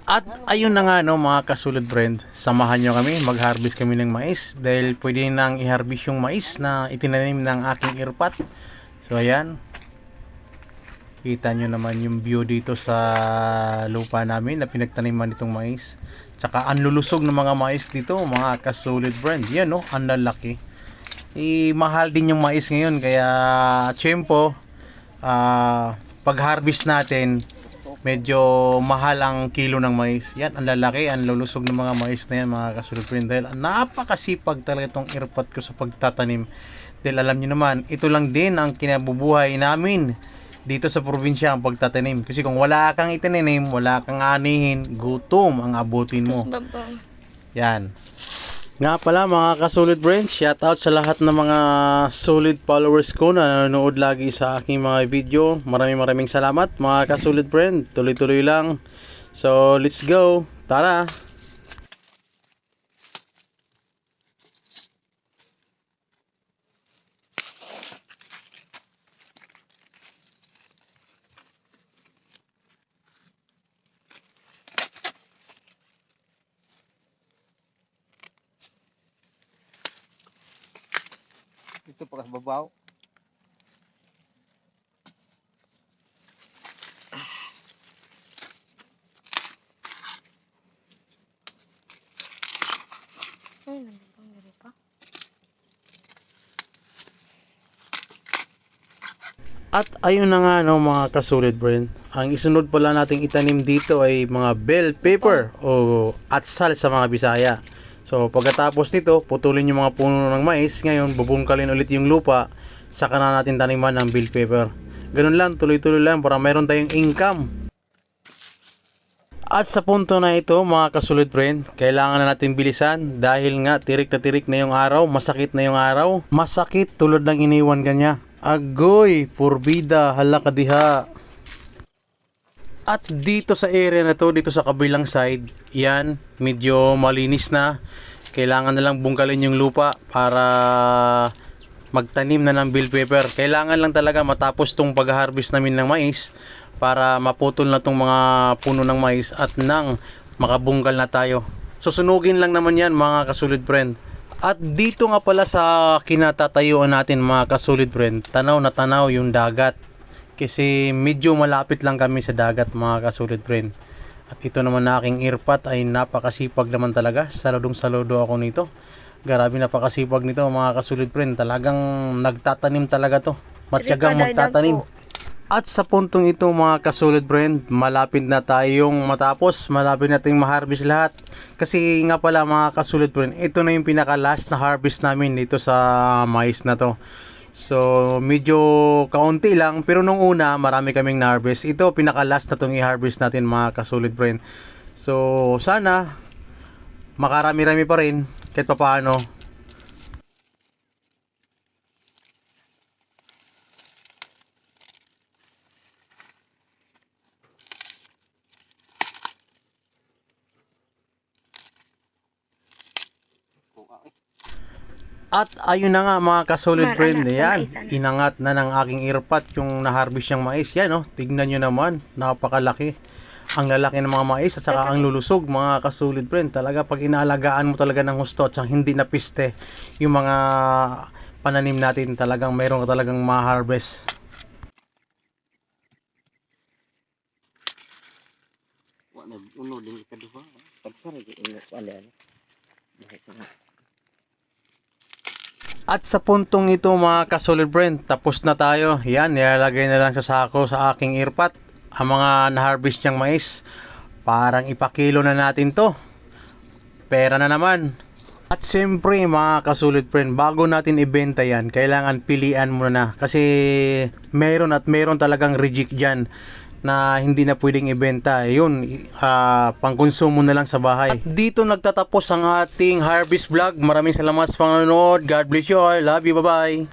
At ayun na nga no mga kasulid friend, samahan nyo kami, mag-harvest kami ng mais dahil pwede nang i-harvest yung mais na itinanim ng aking irpat. So ayan, kita nyo naman yung view dito sa lupa namin na pinagtaniman nitong mais. Tsaka ang lulusog ng mga mais dito mga kasulid friend, yan no, ang lalaki. Mahal din yung mais ngayon kaya tiyempo pag-harvest natin medyo mahal ang kilo ng mais. Yan, ang lalaki, ang lulusog ng mga mais na yan mga kasulid friend. Dahil napakasipag talaga itong irpat ko sa pagtatanim. Dahil alam nyo naman, ito lang din ang kinabubuhay namin dito sa probinsya ang pagtatanim. Kasi kung wala kang itinanim, wala kang anihin, gutom ang abutin mo. Yan. Nga pala mga kasolid friends, shoutout sa lahat ng mga solid followers ko na nanonood lagi sa aking mga video. Maraming salamat mga kasolid friend. Tuloy-tuloy lang. So let's go. Tara! Ito pagkababaw. Ay, nandun diri pa. At ayun na nga no mga kasolid friend. Ang isunod pala nating itanim dito ay mga bell pepper o atsal sa mga Bisaya. So pagkatapos nito, putulin yung mga puno ng mais. Ngayon, bubungkalin ulit yung lupa. Saka na natin taniman ng bell pepper. Ganun lang, tuloy-tuloy lang para meron tayong income. At sa punto na ito mga kasulid friend, kailangan na natin bilisan dahil nga tirik na yung araw, masakit na yung araw. Masakit tulad ng iniwan kanya. Agoy, purbida, hala kadiha. At dito sa area na to, dito sa kabilang side, yan, medyo malinis na. Kailangan na lang bungkalin yung lupa para magtanim na ng bell pepper. Kailangan lang talaga matapos tong pag-harvest namin ng mais para maputol na tong mga puno ng mais at nang makabungkal na tayo. Susunugin lang naman yan mga kasulid friend. At dito nga pala sa kinatatayuan natin mga kasulid friend, tanaw na tanaw yung dagat. Kasi medyo malapit lang kami sa dagat mga kasulid friend. At ito naman na aking irpat ay napakasipag naman talaga. Saludo ako nito. Grabe napakasipag nito mga kasulid friend. Talagang nagtatanim talaga to. Matyagang magtatanim. At sa puntong ito mga kasulid friend, malapit na tayong matapos, malapit nating ma-harvest lahat. Kasi nga pala mga kasulid friend, ito na yung pinaka last na harvest namin dito sa mais na to. So medyo kaunti lang, pero nung una marami kaming na-harvest. Ito pinaka last na tong i-harvest natin mga kasulid friend. So sana makarami-rami pa rin kahit papaano. At ayun na nga mga kasolid friend, yan, inangat na ng aking irpat yung na-harvest yung mais. Yan oh, tignan nyo naman, napakalaki. Ang lalaki ng mga mais at saka ang lulusog mga kasolid friend. Talaga pag inaalagaan mo talaga ng husto at hindi na piste yung mga pananim natin, talagang mayroon ka talagang ma-harvest. Wala uno din ikaduha. Pagsara di uno ala. At sa puntong ito mga kasolid friend, tapos na tayo. Yan, nilalagay na lang sa sako sa aking irpat ang mga na-harvest niyang mais. Parang ipakilo na natin to. Pera na naman. At siyempre mga kasolid friend, bago natin ibenta yan, kailangan pilian mo na. Kasi meron talagang reject dyan na hindi na pwedeng ibenta. Yun, pangkonsumo na lang sa bahay. At dito nagtatapos ang ating harvest vlog. Maraming salamat sa panonood. God bless you all. Love you. Bye-bye.